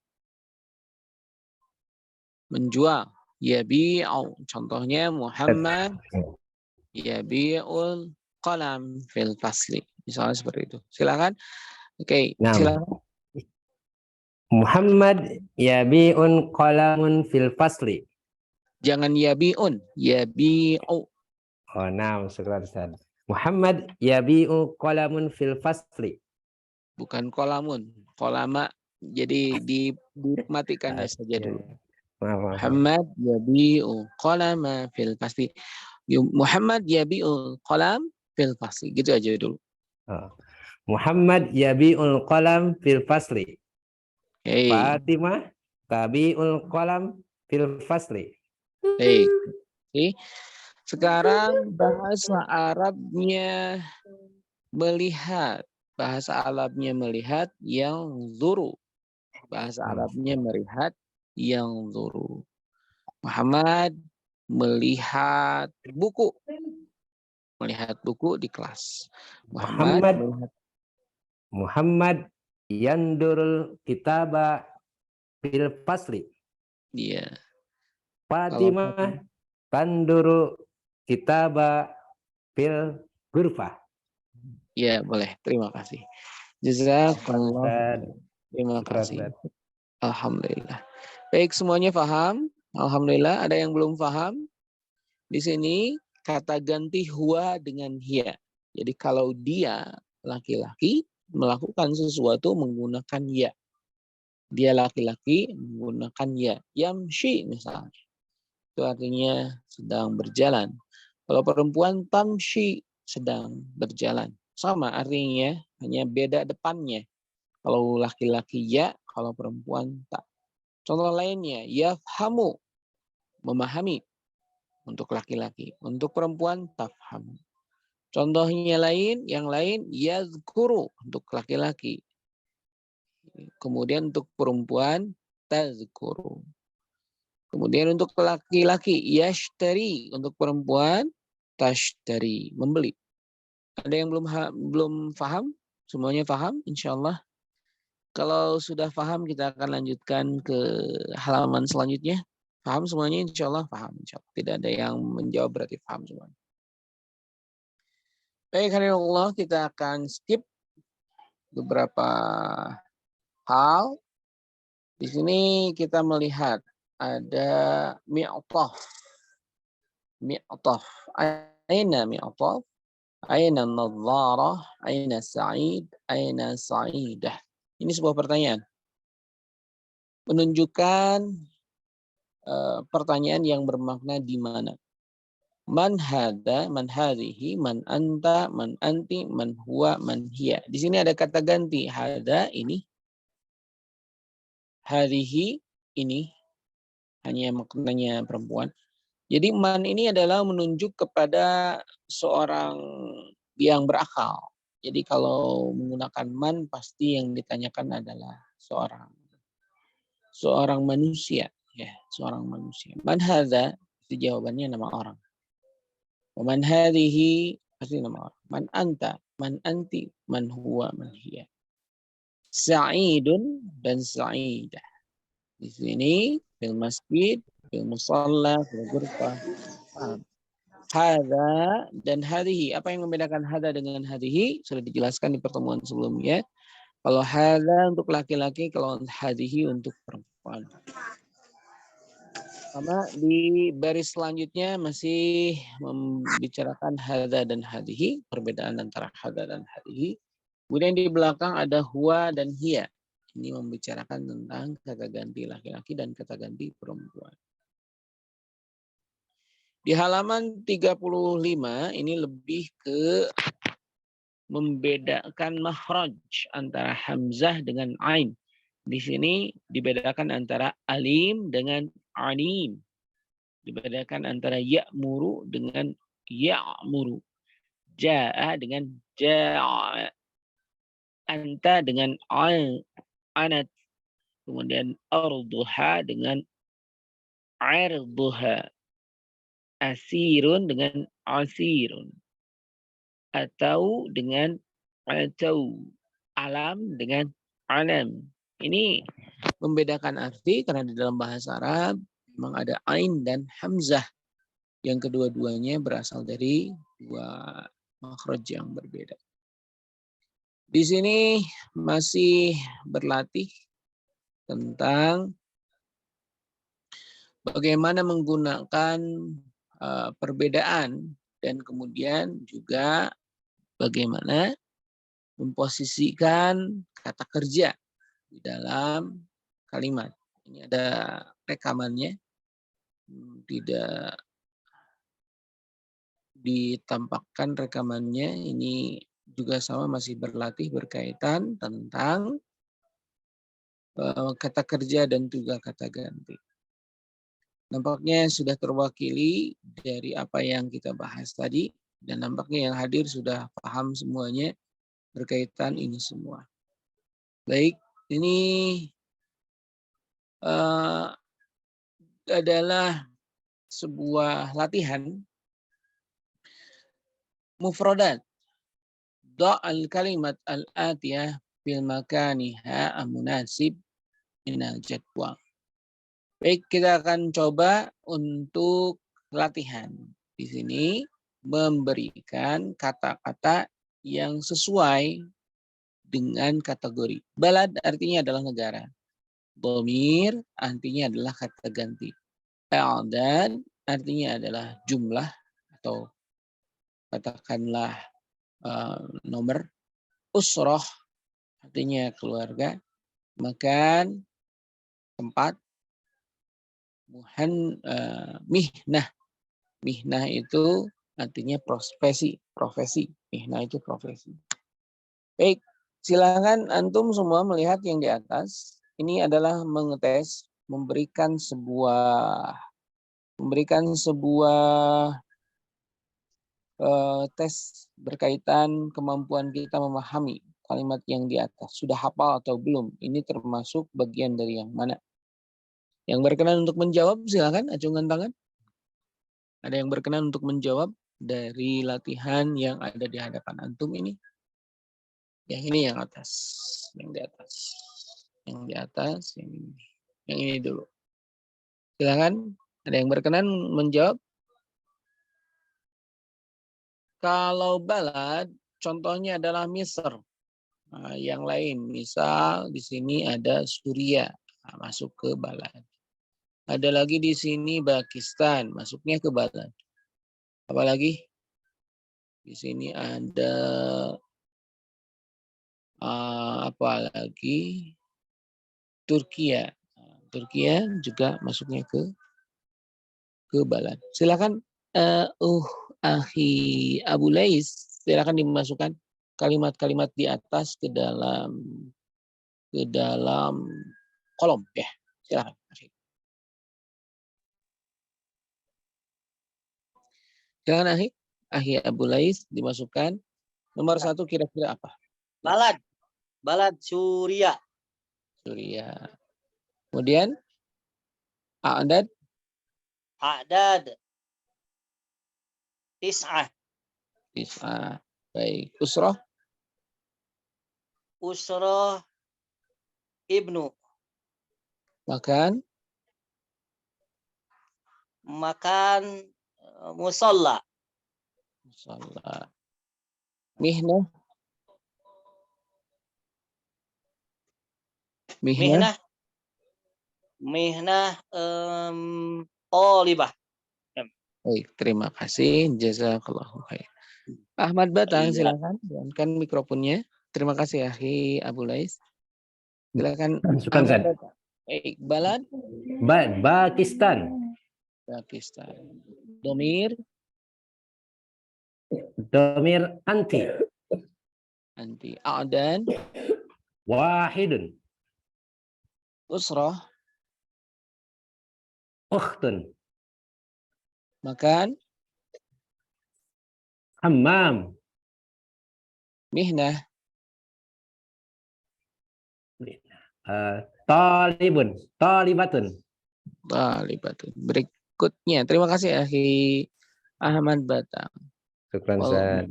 Menjual. Yabi'u. Contohnya Muhammad yabi'ul qalam fil fasli. Misalnya seperti itu. Silakan. Oke, Nah, silakan. Muhammad yabi'un qalamun fil fasli. Jangan yabi'un, yabi'u. Oh, nah, syukran Ustaz. Muhammad yabi'u qalamun fil fasli. Bukan kolamun. Kolama, jadi dimatikannya saja dulu. Maaf. Muhammad yabi'u qalama fil fasli. Muhammad yabi'u qalam fil fasli. Gitu aja dulu. Oh. Muhammad yabi'ul qalam fil fasli. Hey. Fatimah tabi'ul qalam fil fasli. Hey. Okay. Sekarang bahasa Arabnya melihat. Bahasa Arabnya melihat yang zuru. Bahasa Arabnya melihat yang zuru. Muhammad melihat buku. Melihat buku di kelas. Muhammad yandurul kitaba fil fasli. Iya. Fatimah tanduru kitaba fil ghurfah. Iya, boleh. Terima kasih. Jazakallah. Terima kasih. Alhamdulillah. Baik, semuanya paham? Alhamdulillah. Ada yang belum paham? Di sini kata ganti huwa dengan hiya. Jadi kalau dia laki-laki melakukan sesuatu menggunakan ya. Dia laki-laki menggunakan ya. Yamshi misalnya. Itu artinya sedang berjalan. Kalau perempuan tamshi, sedang berjalan. Sama artinya, hanya beda depannya. Kalau laki-laki ya, kalau perempuan tak. Contoh lainnya, yafhamu, memahami untuk laki-laki. Untuk perempuan, tafhamu. Contohnya yang lain, yazkuru untuk laki-laki. Kemudian untuk perempuan, tazkuru. Kemudian untuk laki-laki, yashtari. Untuk perempuan, tashtari, membeli. Ada yang belum paham? Semuanya paham? Insyaallah. Kalau sudah paham, kita akan lanjutkan ke halaman selanjutnya. Paham semuanya? Insyaallah paham. Insyaallah. Tidak ada yang menjawab berarti paham semuanya. Baik, Allah, kita akan skip beberapa hal. Di sini kita melihat ada mi'taf. Mi'taf. Aina mi'taf? Aina nadharah? Aina sa'id? Aina sa'idah? Ini sebuah pertanyaan. Menunjukkan pertanyaan yang bermakna di mana. Man hada, man hadhihi, man anta, man anti, man huwa, man hiya. Di sini ada kata ganti. Hada, ini. Hadhihi, ini. Hanya maknanya perempuan. Jadi man ini adalah menunjuk kepada seorang yang berakal. Jadi kalau menggunakan man, pasti yang ditanyakan adalah seorang manusia. ya, seorang manusia. Man hadza, itu jawabannya nama orang. Man hadhihi, pasti nama orang. Man anta, man anti, man huwa, man hiya. Sa'idun dan sa'idah. Di sini fil masjid, fil musalla, fil ghurfah. Hadza dan hadhihi. Apa yang membedakan hadza dengan hadhihi? Sudah dijelaskan di pertemuan sebelumnya. Kalau hadza untuk laki-laki, kalau hadhihi untuk perempuan. Sama di baris selanjutnya masih membicarakan hadza dan hadhihi, perbedaan antara hadza dan hadhihi. Kemudian di belakang ada huwa dan hiya. Ini membicarakan tentang kata ganti laki-laki dan kata ganti perempuan. Di halaman 35 ini lebih ke membedakan makhraj antara hamzah dengan ain. Di sini dibedakan antara alim dengan alim. Dibedakan antara ya'muru dengan ya'muru. Ja'a dengan ja'a. Anta dengan anat. Kemudian arduha dengan arduha. Asirun dengan asirun. Atau dengan atau. Alam dengan alam. Ini membedakan arti karena di dalam bahasa Arab memang ada ain dan hamzah. Yang kedua-duanya berasal dari dua makhraj yang berbeda. Di sini masih berlatih tentang bagaimana menggunakan perbedaan dan kemudian juga bagaimana memposisikan kata kerja di dalam kalimat. Ini ada rekamannya, tidak ditampakkan rekamannya. Ini juga sama masih berlatih berkaitan tentang kata kerja dan juga kata ganti. Nampaknya sudah terwakili dari apa yang kita bahas tadi dan nampaknya yang hadir sudah paham semuanya berkaitan ini semua. Baik, ini adalah sebuah latihan mufradat. Da'al kalimat al-atiyah fil makaniha amunasib minal jadwal. Baik, kita akan coba untuk latihan. Di sini memberikan kata-kata yang sesuai dengan kategori. Balad artinya adalah negara. Dhamir artinya adalah kata ganti. A'dad artinya adalah jumlah atau katakanlah nomor. Usroh artinya keluarga. Makan, tempat. Mihnah. Mihnah itu artinya profesi. Mihnah itu profesi. Baik, silakan antum semua melihat yang di atas. Ini adalah mengetes, memberikan sebuah tes berkaitan kemampuan kita memahami kalimat yang di atas. Sudah hafal atau belum? Ini termasuk bagian dari yang mana? Yang berkenan untuk menjawab, silakan acungkan tangan. Ada yang berkenan untuk menjawab dari latihan yang ada di hadapan antum ini? Yang ini yang atas, yang di atas, yang di atas, yang ini dulu. Silakan, ada yang berkenan menjawab? Kalau balad, contohnya adalah Misr. Nah, yang lain, misal di sini ada Suriah, masuk ke balad. Ada lagi di sini Pakistan, masuknya ke balad. Apalagi di sini ada apalagi Turkiya. Turkiya juga masuknya ke balad. Silakan Akhi Abu Lais, silakan dimasukkan kalimat-kalimat di atas ke dalam kolom ya. Silakan. Silakan Akhi Abu Lais dimasukkan. Nomor 1 kira-kira apa? Balad Suriah. Suriah. Kemudian A'dad. A'dad. Tis'ah. Tis'ah. Baik. Usrah. Usrah. Ibnu. Makan. Makan. Musalla. Salat. Mihnah. Mihnah. Mihnah. Thalibah. Baik, terima kasih. Jazakallahu khair. Ahmad Batang, Iya. silakan gunakan mikrofonnya. Terima kasih Akhi Abu Lais. Silakan Syukran, Ahmad Ustaz. Batang. Baik, balad Pakistan. Pakistan. Domir Domir anti. anti. A'dan Wahidun. usrah. Ukhtun. Makan. Hammam. Mihnah. Talibun. Talibatun. Talibatun. Berikutnya. Terima kasih Akhi Ahmad Batang. Syukran, Ustaz.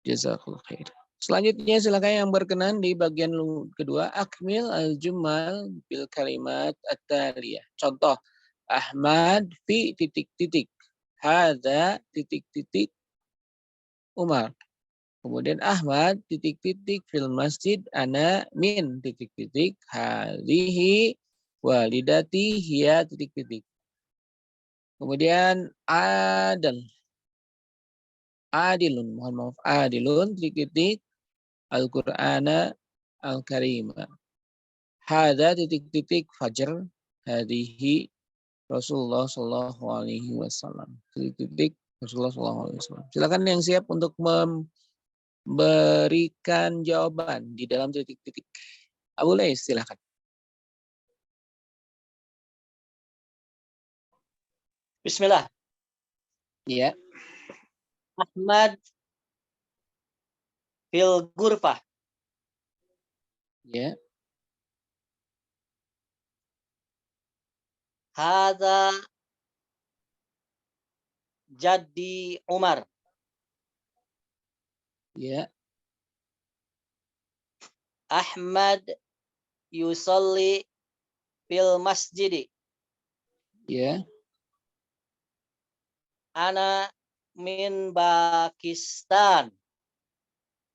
Jazakallahu khair. Selanjutnya silakan yang berkenan di bagian kedua, akmil al-jumal bil kalimat at-taliyah. Contoh, Ahmad fi titik-titik. Hadza titik-titik Umar. Kemudian Ahmad titik-titik fil masjid ana min titik-titik hadhihi walidati hiya titik-titik. Kemudian adilun, mohon maaf, adilun titik-titik Al-Qur'ana Al-Karima. Hadza titik-titik fajr hadhihi Rasulullah sallallahu alaihi wasallam. Titik-titik Rasulullah sallallahu alaihi wasallam. Silakan yang siap untuk memberikan jawaban di dalam titik-titik. Abu Lais, silakan. Bismillah. Iya. Ahmad fil ghurfah. Ya. Hadza Jaddi Umar. Ya. Ahmad yusalli fil masjidi. Ya. Ana min Pakistan.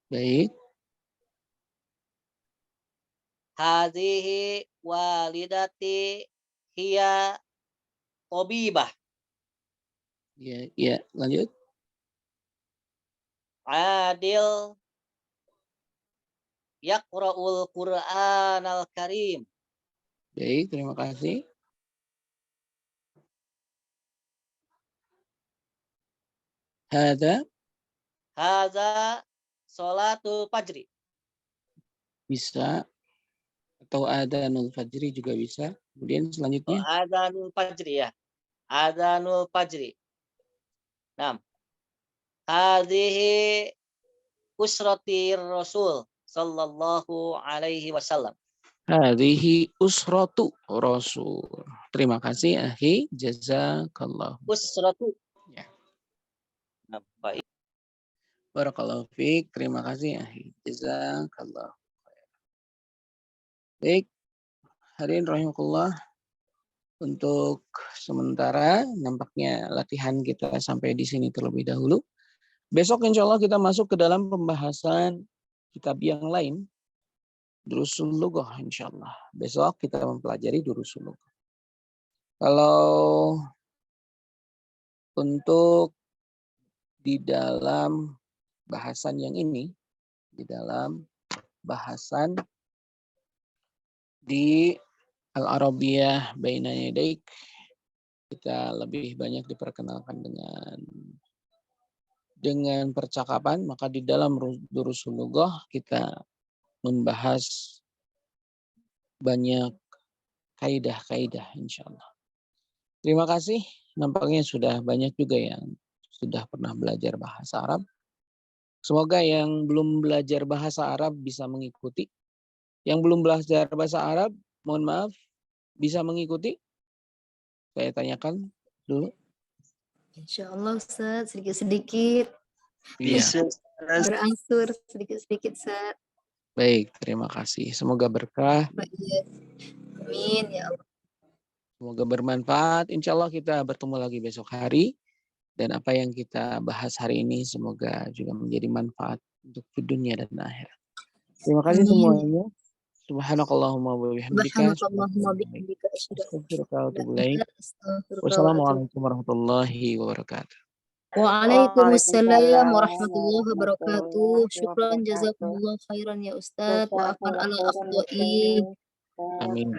Baik. Hadhihi walidati hiya tabibah. Ya, ya, lanjut. Adil yaqra'ul Qur'anal Karim. Baik, terima kasih. Hadza Hadza sholatul fajri. bisa atau adzanul fajri juga bisa. Kemudian selanjutnya Adzanul fajri ya. Adzanul fajri. Nah. Hadhihi usrati Rasul sallallahu alaihi wasallam. hadhihi usratu Rasul. Terima kasih akhi, jazakallah. Usratu. Ya. Nah, baik. Barakallahu fiik. Terima kasih akhi, jazakallah. Baik, hadirin rahimakumullah. Untuk sementara nampaknya latihan kita sampai di sini terlebih dahulu. Besok insya Allah kita masuk ke dalam pembahasan kitab yang lain. Durusul Lughah insya Allah. Besok kita mempelajari Durusul Lughah. Kalau untuk di dalam bahasan yang ini, di dalam bahasan di Al-Arabiyah Baina Yadaik, kita lebih banyak diperkenalkan dengan percakapan, maka di dalam Durusul Lughah kita membahas banyak kaidah-kaidah insyaallah. Terima kasih. Nampaknya sudah banyak juga yang sudah pernah belajar bahasa Arab. Semoga yang belum belajar bahasa Arab bisa mengikuti. Yang belum belajar bahasa Arab, mohon maaf, bisa mengikuti. saya tanyakan dulu? Insya Allah Ustaz, sedikit-sedikit Iya. berangsur sedikit-sedikit Ustaz. Baik, terima kasih. Semoga berkah, Iya. Amin ya Allah. semoga bermanfaat. Insya Allah kita bertemu lagi besok hari. Dan apa yang kita bahas hari ini semoga juga menjadi manfaat untuk dunia dan akhirat. Terima kasih Amin. semuanya. Subhanakallahumma wa bihamdika. Subhanakallahumma bihamdika asyhadu an la Astaghfiruka wa atubu ilaha ilaik. illa anta, astaghfiruka wa atubu. Wassalamualaikum warahmatullahi wabarakatuh. Waalaikumsalam warahmatullahi wabarakatuh. Syukran jazakumullah khairan ya Ustaz. Wa afan ala akhdai. Amin.